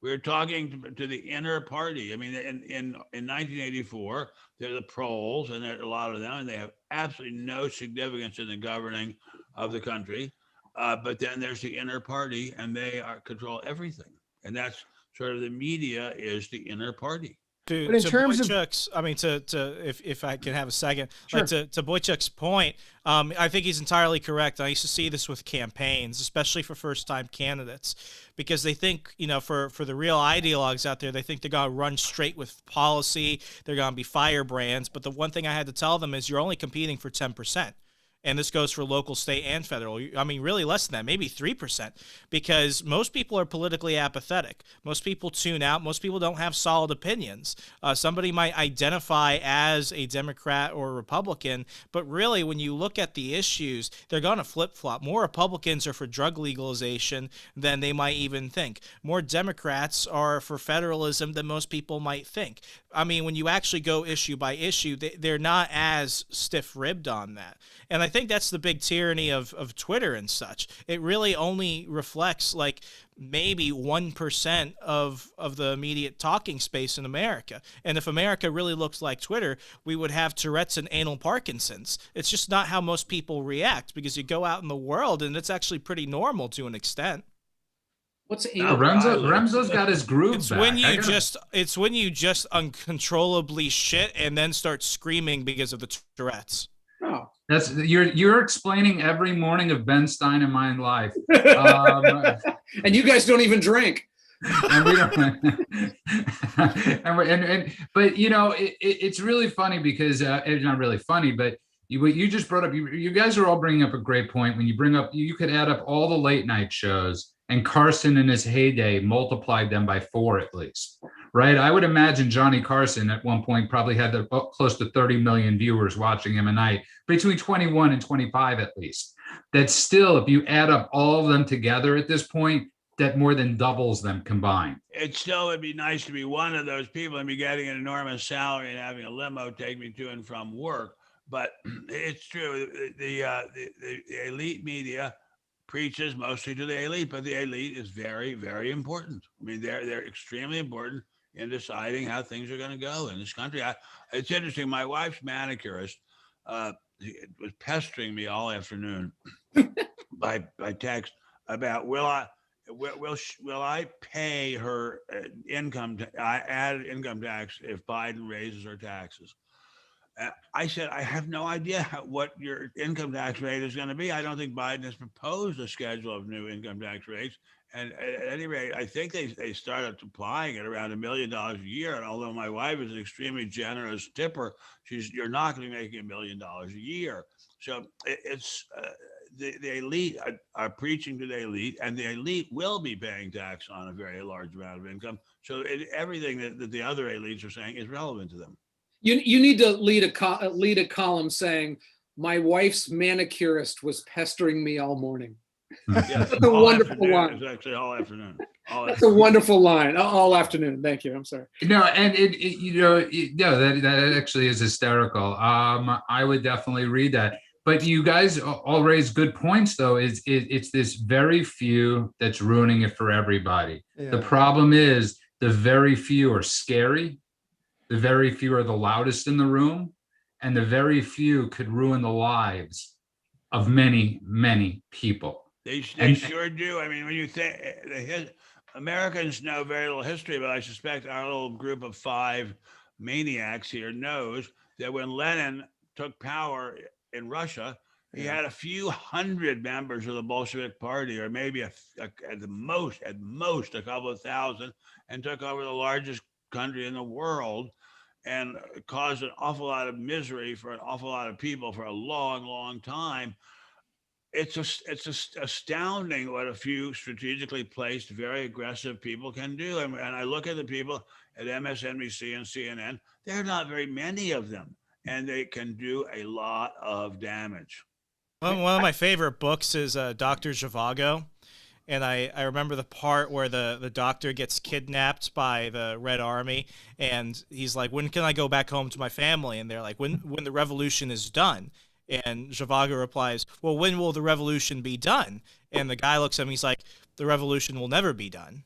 We're talking to the inner party. I mean, in 1984, they're the proles, and there are a lot of them, and they have absolutely no significance in the governing of the country. But then there's the inner party, and they control everything. And that's sort of the media is the inner party. But in terms Boychuk's, I mean, if I can have a second, sure. Like to Boychuk's point, I think he's entirely correct. I used to see this with campaigns, especially for first-time candidates, because they think, for the real ideologues out there, they think they're going to run straight with policy, they're going to be firebrands. But the one thing I had to tell them is you're only competing for 10%. And this goes for local, state, and federal. I mean, really less than that, maybe 3%, because most people are politically apathetic. Most people tune out. Most people don't have solid opinions. Somebody might identify as a Democrat or a Republican, but really, when you look at the issues, they're going to flip-flop. More Republicans are for drug legalization than they might even think. More Democrats are for federalism than most people might think. I mean, when you actually go issue by issue, they're not as stiff-ribbed on that. And I think that's the big tyranny of Twitter and such. It really only reflects like maybe 1% of the immediate talking space in America. And if America really looks like Twitter, we would have Tourette's and anal Parkinson's. It's just not how most people react, because you go out in the world and it's actually pretty normal to an extent. What's Remzo's got his groove it's back. When you just uncontrollably shit and then start screaming because of the Tourette's. Oh. That's you're explaining every morning of Ben Stein in my life. And you guys don't even drink. And we don't. But it's really funny because it's not really funny, but what you just brought up, you guys are all bringing up a great point. When you bring up, you could add up all the late night shows, and Carson in his heyday multiplied them by 4 at least. Right. I would imagine Johnny Carson at one point probably had close to 30 million viewers watching him a night, between 21 and 25 at least. That's still, if you add up all of them together at this point, that more than doubles them combined. It still would be nice to be one of those people and be getting an enormous salary and having a limo take me to and from work. But it's true. The elite media preaches mostly to the elite, but the elite is very, very important. I mean, they're extremely important in deciding how things are going to go in this country. It's interesting. My wife's manicurist was pestering me all afternoon by text about will I pay her added income tax if Biden raises her taxes? I said, I have no idea what your income tax rate is going to be. I don't think Biden has proposed a schedule of new income tax rates. And at any rate, I think they started applying it around $1 million a year. And although my wife is an extremely generous tipper, you're not going to be making $1 million a year. So it's the elite are preaching to the elite, and the elite will be paying tax on a very large amount of income. So everything that the other elites are saying is relevant to them. You need to lead a column saying, "My wife's manicurist was pestering me all morning." Yes, That's a wonderful line. It's actually all afternoon. That's a wonderful line. All afternoon. Thank you. I'm sorry. No, and that actually is hysterical. I would definitely read that. But you guys all raise good points, though. It's this very few that's ruining it for everybody. Yeah. The problem is the very few are scary. The very few are the loudest in the room, and the very few could ruin the lives of many, many people. They sure do. I mean, when you think Americans know very little history, but I suspect our little group of 5 maniacs here knows that when Lenin took power in Russia, he had a few hundred members of the Bolshevik Party, or maybe at the most a couple of thousand, and took over the largest country in the world, and caused an awful lot of misery for an awful lot of people for a long, long time. It's astounding what a few strategically placed, very aggressive people can do. And I look at the people at MSNBC and CNN, there are not very many of them, and they can do a lot of damage. Well, one of my favorite books is Dr. Zhivago. And I remember the part where the doctor gets kidnapped by the Red Army, and he's like, when can I go back home to my family? And they're like, when the revolution is done. And Zhivago replies, well, when will the revolution be done? And the guy looks at him, he's like, the revolution will never be done.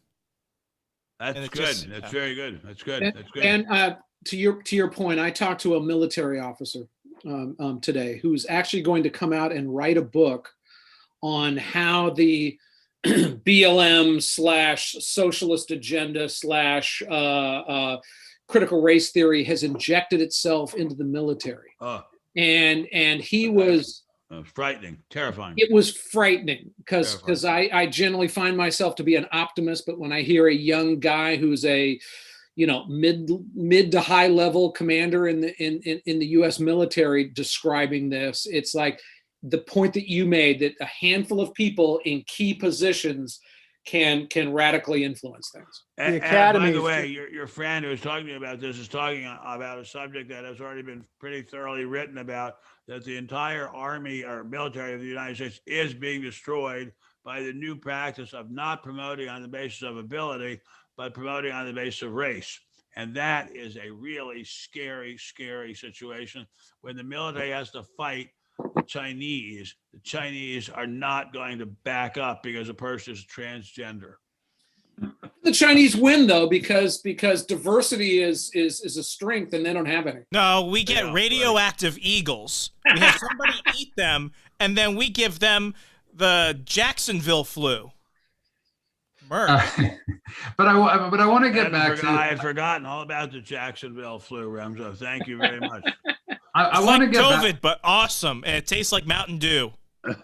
That's good. That's very good. That's good. That's good. And to your point, I talked to a military officer today who's actually going to come out and write a book on how the BLM / socialist agenda / critical race theory has injected itself into the military. And he was frightening, terrifying. It was frightening because I generally find myself to be an optimist, but when I hear a young guy who's a mid to high level commander in the U.S. military describing this, it's like the point that you made, that a handful of people in key positions can radically influence things. The Academy. And by the way, your friend who was talking to you about this is talking about a subject that has already been pretty thoroughly written about, that the entire army or military of the United States is being destroyed by the new practice of not promoting on the basis of ability, but promoting on the basis of race. And that is a really scary, scary situation. When the military has to fight the Chinese are not going to back up because a person is transgender. The Chinese win though, because diversity is a strength, and they don't have any. No, we get radioactive eagles. We have somebody eat them, and then we give them the Jacksonville flu. But I want to get back to. I had forgotten all about the Jacksonville flu, Remzo. Thank you very much. I want to get COVID, but awesome, and it tastes like Mountain Dew.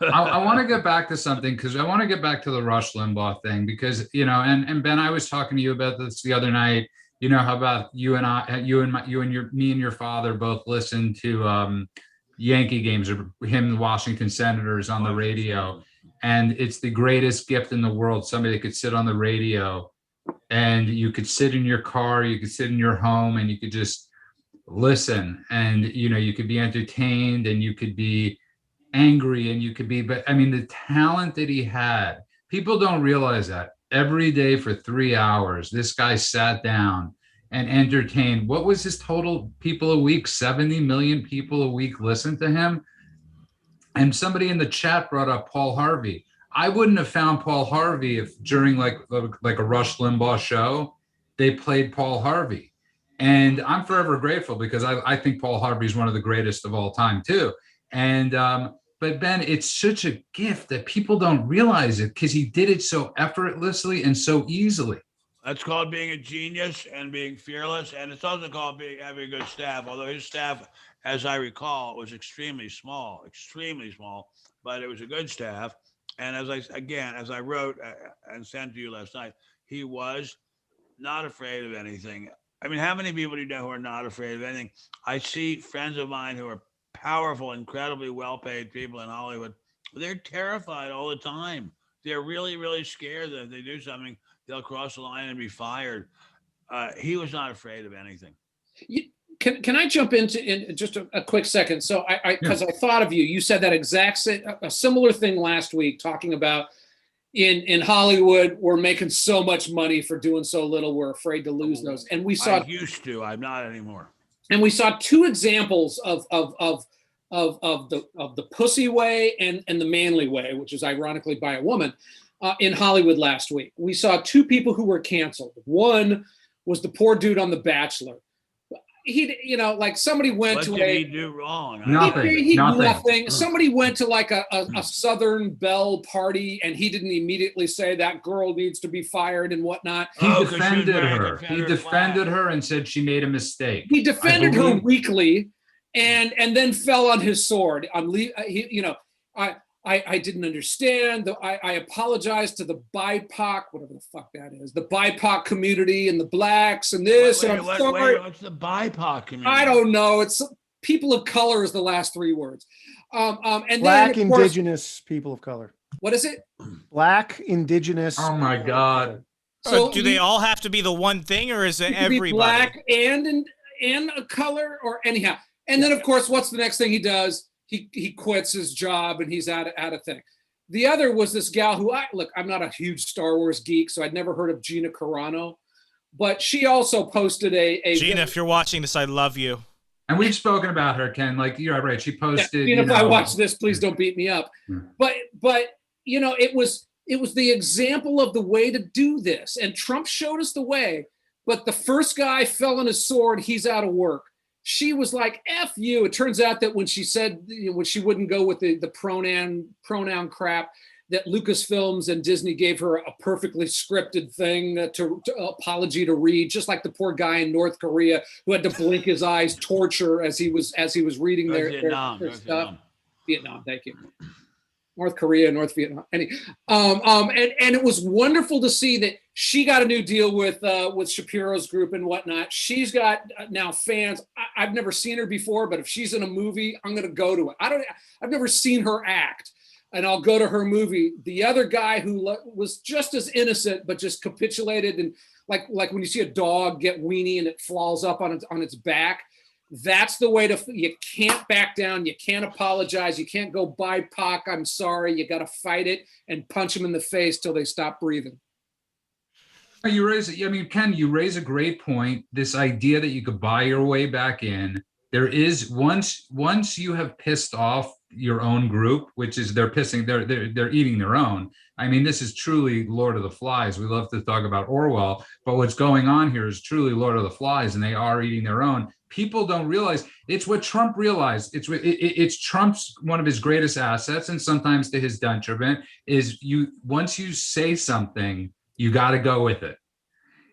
I want to get back to something, because I want to get back to the Rush Limbaugh thing, because and Ben, I was talking to you about this the other night. How about me and your father both listened to Yankee games, or him, the Washington Senators, on the radio, and it's the greatest gift in the world. Somebody that could sit on the radio, and you could sit in your car, you could sit in your home, and you could just listen, and you could be entertained, and you could be angry, and you could be, but I mean, the talent that he had, people don't realize that every day for 3 hours, this guy sat down and entertained. What was his total people a week? 70 million people a week listened to him. And somebody in the chat brought up Paul Harvey. I wouldn't have found Paul Harvey if during like a Rush Limbaugh show, they played Paul Harvey. And I'm forever grateful, because I think Paul Harvey is one of the greatest of all time too. And but Ben, it's such a gift that people don't realize it, because he did it so effortlessly and so easily. That's called being a genius and being fearless. And it's also called having a good staff, although his staff, as I recall, was extremely small, but it was a good staff. And as I wrote and sent to you last night, he was not afraid of anything. I mean, how many people do you know who are not afraid of anything? I see friends of mine who are powerful, incredibly well-paid people in Hollywood. They're terrified all the time. They're really, really scared that if they do something, they'll cross the line and be fired. He was not afraid of anything. Can I jump in just a quick second? So I thought of you. You said that a similar thing last week, talking about in Hollywood, we're making so much money for doing so little, we're afraid to lose those. And we saw. I used to. I'm not anymore. And we saw 2 examples of the pussy way and the manly way, which is ironically by a woman, in Hollywood last week. We saw two people who were canceled. One was the poor dude on The Bachelor. He, like somebody went what to did he do wrong? Nothing. Somebody went to like a Southern Belle party, and he didn't immediately say that girl needs to be fired and whatnot. He defended her. He defended her and said she made a mistake. He defended her weakly, and then fell on his sword. I didn't understand. I apologized to the BIPOC, whatever the fuck that is, the BIPOC community and the blacks and this. And I'm sorry. What's the BIPOC community? I don't know. It's people of color is the last three words. And Black, then, indigenous people of color. What is it? Black, indigenous. Oh my God. So do they all have to be the one thing, or is it everybody? Black and a color, or anyhow. And then, of course, what's the next thing he does? He quits his job and he's out of thing. The other was this gal who I'm not a huge Star Wars geek, so I'd never heard of Gina Carano, but she also posted a Gina, if you're watching this, I love you. And we've spoken about her, Ken. Like, you're right. She posted. Gina, if I watch this, please don't beat me up. But it was the example of the way to do this, and Trump showed us the way. But the first guy fell on his sword. He's out of work. She was like, F you. It turns out that when she said, when she wouldn't go with the pronoun crap, that Lucasfilms and Disney gave her a perfectly scripted thing to apology to read, just like the poor guy in North Korea who had to blink his eyes, torture as he was reading their stuff. Vietnam, thank you. North Korea, North Vietnam. And it was wonderful to see that she got a new deal with Shapiro's group and whatnot. She's got now fans. I've never seen her before, but if she's in a movie, I'm going to go to it. I've never seen her act, and I'll go to her movie. The other guy who was just as innocent, but just capitulated, and like when you see a dog get weenie and it falls up on its back. That's the way you can't back down. You can't apologize. You can't go BIPOC. I'm sorry. You got to fight it and punch them in the face till they stop breathing. Ken, you raise a great point. This idea that you could buy your way back in. There is once you have pissed off your own group, which is they're eating their own. I mean, this is truly Lord of the Flies. We love to talk about Orwell, but what's going on here is truly Lord of the Flies, and they are eating their own. People don't realize it's what Trump realized. It's Trump's one of his greatest assets, and sometimes to his detriment, is once you say something, you got to go with it.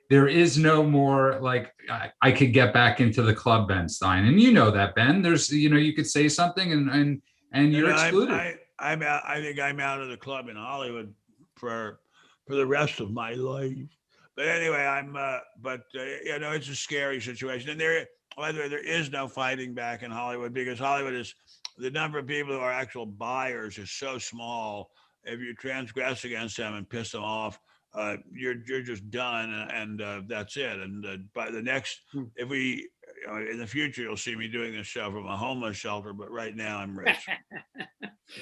There is no more like I could get back into the club, Ben Stein, and you know that, Ben. There's you could say something and you're excluded. I think I'm out of the club in Hollywood for the rest of my life. But anyway, it's a scary situation, and there is no fighting back in Hollywood, because Hollywood is, the number of people who are actual buyers is so small. If you transgress against them and piss them off, you're just done, and that's it. And by the next, in the future, you'll see me doing this show from a homeless shelter. But right now, I'm rich.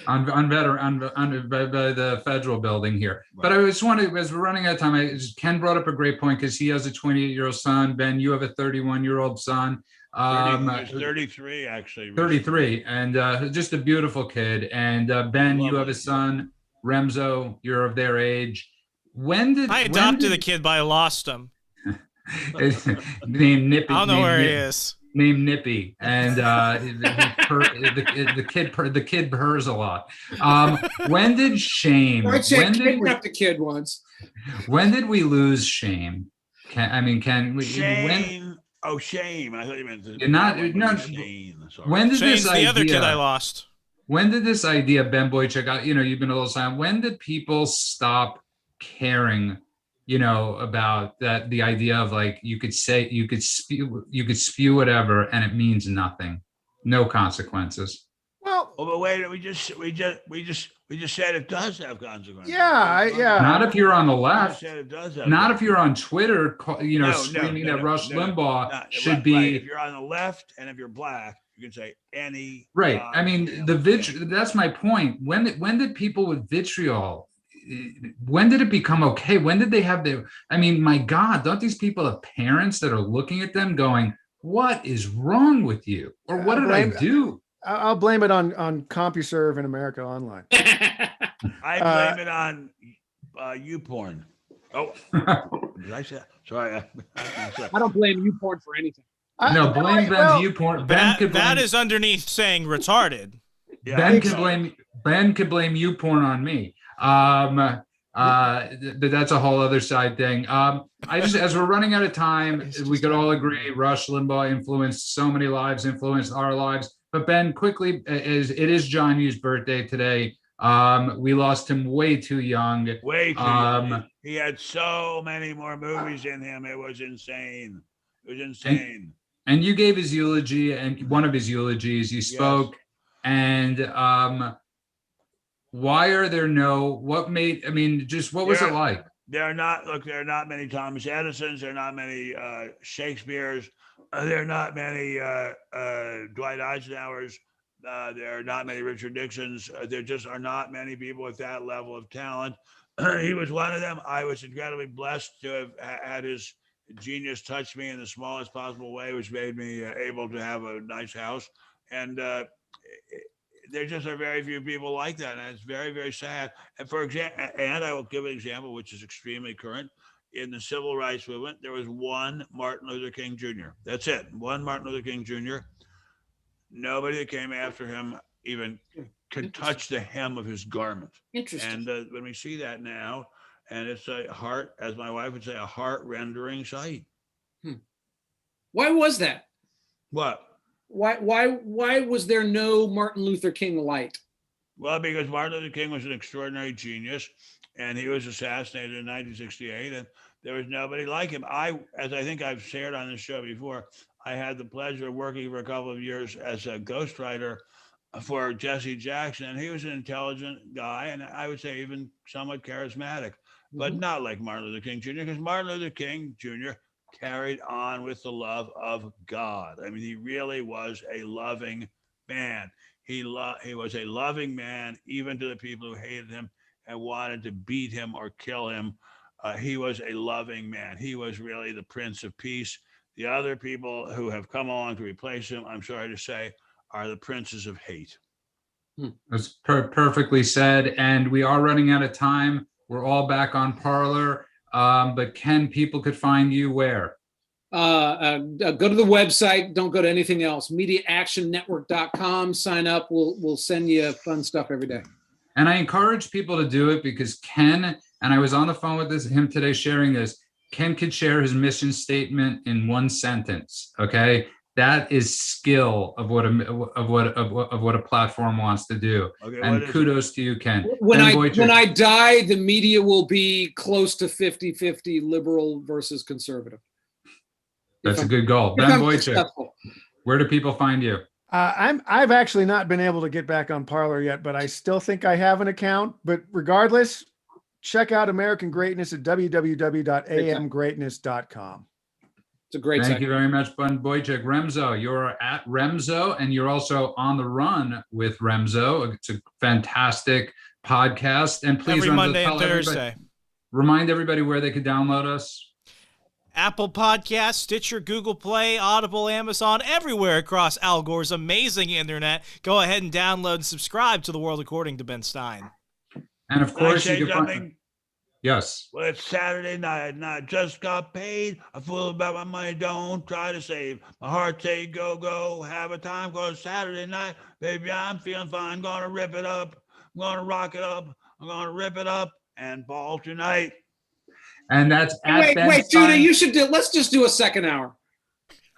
on the federal building here. Right. But I just wanted, as we're running out of time, Ken brought up a great point, because he has a 28-year-old son. Ben, you have a 31-year-old son. 33 actually. 33, and just a beautiful kid. And Ben, you have a son, Remzo. You're of their age. I adopted a kid, but I lost him. Named Nippy. I don't know where he is. Named Nippy, and the kid purrs a lot. When did shame? I kidnapped a kid once. When did we lose shame? Can we? Shame. Shame. I thought you meant Shame. When did Shane's this idea? The other kid I lost. When did this idea, Ben Boychuk? You've been a little silent. When did people stop caring? About that, the idea of like you could spew whatever and it means nothing, no consequences. Well, but wait, we just said it does have consequences. Yeah. Not if you're on the left. It does have not if you're on Twitter, screaming that Rush Limbaugh should be. Right. If you're on the left and if you're black, you can say any. Right. That's my point. When did people with vitriol? When did it become okay? When did they have my God, don't these people have parents that are looking at them going, what is wrong with you? Or what did I do? I'll blame it on CompuServe and America Online. I blame it on YouPorn. Oh, did I say? Sorry. I don't blame you porn for anything. No, blame Ben's viewpoint. That is underneath saying retarded. Yeah, Ben could blame you porn on me. But that's a whole other side thing. I just, as we're running out of time, we could all agree Rush Limbaugh influenced so many lives, influenced our lives. But Ben, quickly, it is John Hughes' birthday today. We lost him way too young. Way too young. He had so many more movies in him. It was insane. It was insane. And you gave his eulogy, and one of his eulogies, you spoke. Yes. And why are there what was it like? There are not many Thomas Edisons. There are not many Shakespeare's. There are not many Dwight Eisenhowers. There are not many Richard Nixons. There just are not many people with that level of talent. He was one of them. I was incredibly blessed to have had his genius touch me in the smallest possible way, which made me able to have a nice house. And there just are very few people like that, and it's very, very sad. And for example, and I will give an example which is extremely current. In the civil rights movement, there was one Martin Luther King Jr. That's it. One Martin Luther King Jr. Nobody that came after him even could touch the hem of his garment. Interesting. And when we see that now, and it's a heart, as my wife would say, a heart-rendering sight. Why was that? What? Why was there no Martin Luther King light? Well, because Martin Luther King was an extraordinary genius, and he was assassinated in 1968, and there was nobody like him. As I think I've shared on this show before, I had the pleasure of working for a couple of years as a ghostwriter for Jesse Jackson, and he was an intelligent guy, and I would say even somewhat charismatic, but not like Martin Luther King Jr., because Martin Luther King Jr. carried on with the love of God. I mean, he really was a loving man. He was a loving man, even to the people who hated him and wanted to beat him or kill him. He was a loving man. He was really the Prince of Peace. The other people who have come along to replace him, I'm sorry to say, are the princes of hate. That's perfectly said. And we are running out of time. We're all back on Parler. But Ken, people could find you where? Go to the website. Don't go to anything else. MediaActionNetwork.com. Sign up. We'll send you fun stuff every day. And I encourage people to do it because Ken, and I was on the phone with him today sharing this, Ken could share his mission statement in one sentence. Okay. That is skill of what a platform wants to do. Okay, and kudos to you, Ken. When I die, the media will be close to 50-50 liberal versus conservative. That's a good goal. Ben Wojcik, where do people find you? I've actually not been able to get back on Parler yet, but I still think I have an account. But regardless, check out American Greatness at www.amgreatness.com. It's a great Thank you very much, Ben Wojcik. Remzo, you're at Remzo, and you're also on the run with Remzo. It's a fantastic podcast. And please, every Remzo, Monday and Thursday. Remind everybody where they could download us. Apple Podcasts, Stitcher, Google Play, Audible, Amazon, everywhere across Al Gore's amazing internet. Go ahead and download and subscribe to The World According to Ben Stein. And of course, you can find... Yes. Well, it's Saturday night, and I just got paid. I fool about my money, don't try to save. My heart say go, go, have a time, cause Saturday night, baby, I'm feeling fine. Gonna rip it up. I'm gonna rock it up. I'm gonna rip it up and ball tonight. And that's wait, Judah, you should let's just do a second hour.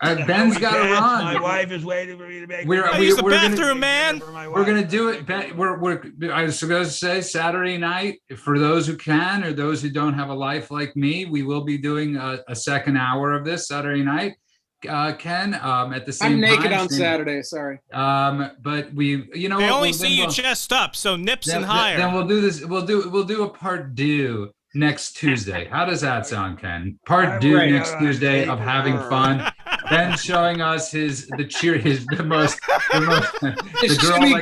Ben's got to run. My wife is waiting for me to make. We're the bathroom, man. We're gonna do it. I was going to say Saturday night for those who can or those who don't have a life like me. We will be doing a second hour of this Saturday night. Ken, at the same time. I'm naked on Saturday. Sorry. But we, they only see you chest up, so nips and higher. Then we'll do this. We'll do a part two next Tuesday. How does that sound, Ken? Part two next Tuesday of having fun. Ben showing us the shitty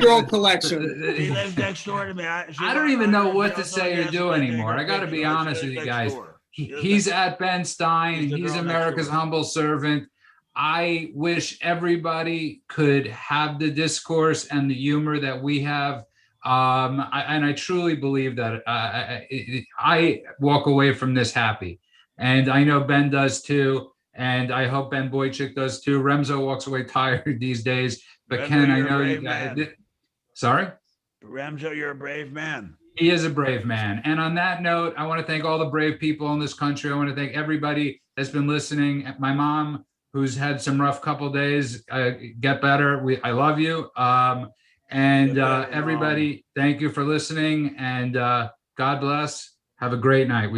girl collection. He lives next door to me. I don't even know what to say or do anymore. I got to be honest with you guys. He's at Ben Stein. He's America's humble servant. I wish everybody could have the discourse and the humor that we have. And I truly believe that I walk away from this happy. And I know Ben does too. And I hope Ben Boychuk does too. Remzo walks away tired these days. But Remzo, Ken, I you're a know brave you got man. Sorry? Remzo, you're a brave man. He is a brave man. And on that note, I want to thank all the brave people in this country. I want to thank everybody that's been listening. My mom, who's had some rough couple days, get better. I love you. Everybody, thank you for listening. And God bless. Have a great night.